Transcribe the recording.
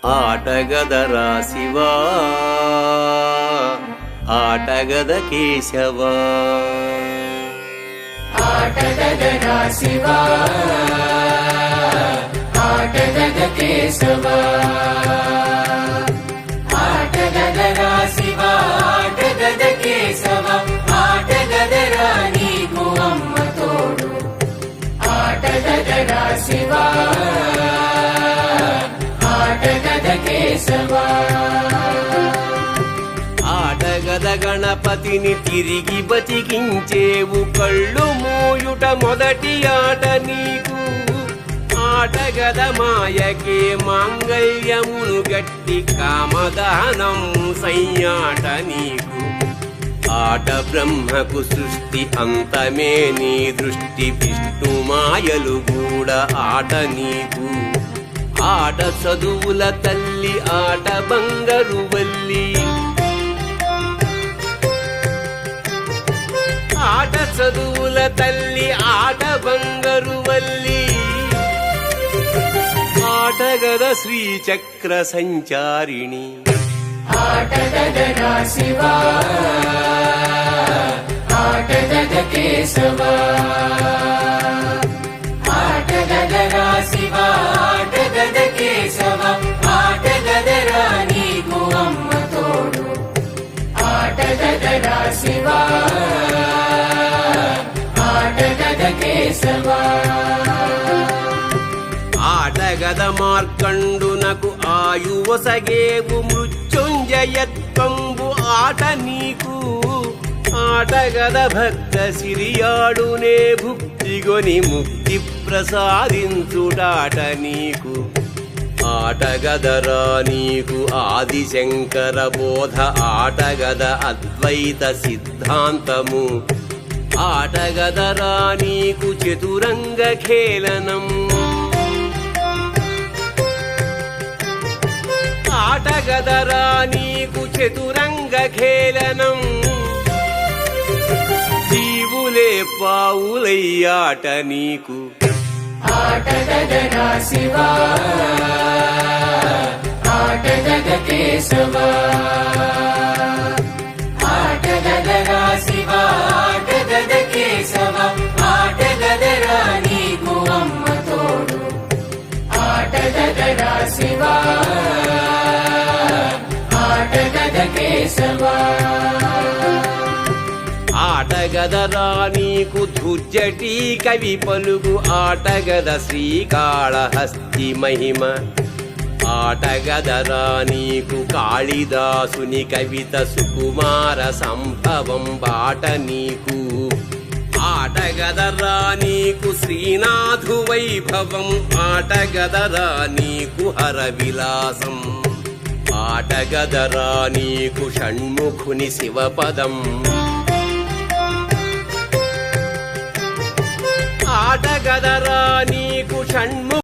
ఆటగదరా శివా, ఆటగద కేశవా. ఆటగదరా శివా, ఆటగద కేశవా. ఆటగదరా శివా, ఆటగద కేశవా. ఆటగదరా నీకు అమ్మ తోడు. ఆటగదరా శివా, ఆటగద కేశవా. ఆటగద గణపతిని తిరిగి బతికించేవు, కళ్ళు మూయుట మొదటి ఆట నీకు. ఆటగద మాయకే మాంగళ్యమును గట్టి కామదానం సయ్యాట నీకు. ఆట బ్రహ్మకు సృష్టి అంతమే నీ దృష్టి, విష్ణు మాయలు కూడా ఆట నీకు. ఆట చదువుల తల్లి, ఆట బంగారు వల్లి. ఆట చదువుల తల్లి, ఆట బంగారు వల్లి. ఆటగద శ్రీచక్ర సంచారిణి. ఆటగదరా శివా, ఆటగద కేశవా. ఆటగదరా శివా, ఆటగద కేశవా. ఆటగదరా నీకు అమ్మ తోడు. ఆటగదరా శివా, ఆటగద కేశవా. ఆటగద మార్కండునకు ఆయువసగేవు, మృత్యుంజయత్వంబు ఆట నీకు. ఆటగద భక్త సిరియాడునే భుక్తిగొని ముక్తి ప్రసాదించుటాట నీకు. ఆటగదరా నీకు ఆదిశంకర బోధ, ఆటగద అద్వైత సిద్ధాంతము. ఆటగదరా నీకు చతురంగ ఖేళనం. ఆటగదరా నీకు చతురంగ ఖేళనం. జీవులే పావులయ్యాట నీకు. ఆటగదరా శివా, ఆటగద కేశవా. ఆటగదరా శివా, ఆటగద కేశవా. ఆటగదరా నీకు అమ్మ తోడు. ఆటగదరా శివా, ఆటగద కేశవా. ఆటగదరా నీకు ధుర్జటి కవి పలుగు, ఆటగద శ్రీకాళహస్తి మహిమ. ఆటగదరా నీకు కాళిదాసుని కవిత, సుకుమార సంభవం బాట నీకు. ఆటగదరా నీకు శ్రీనాథు వైభవం. ఆటగదరా నీకు హర విలాసం. ఆటగదరా నీకు షణ్ముఖుని శివపదం. ఆటగదరా నీకు షణ్ము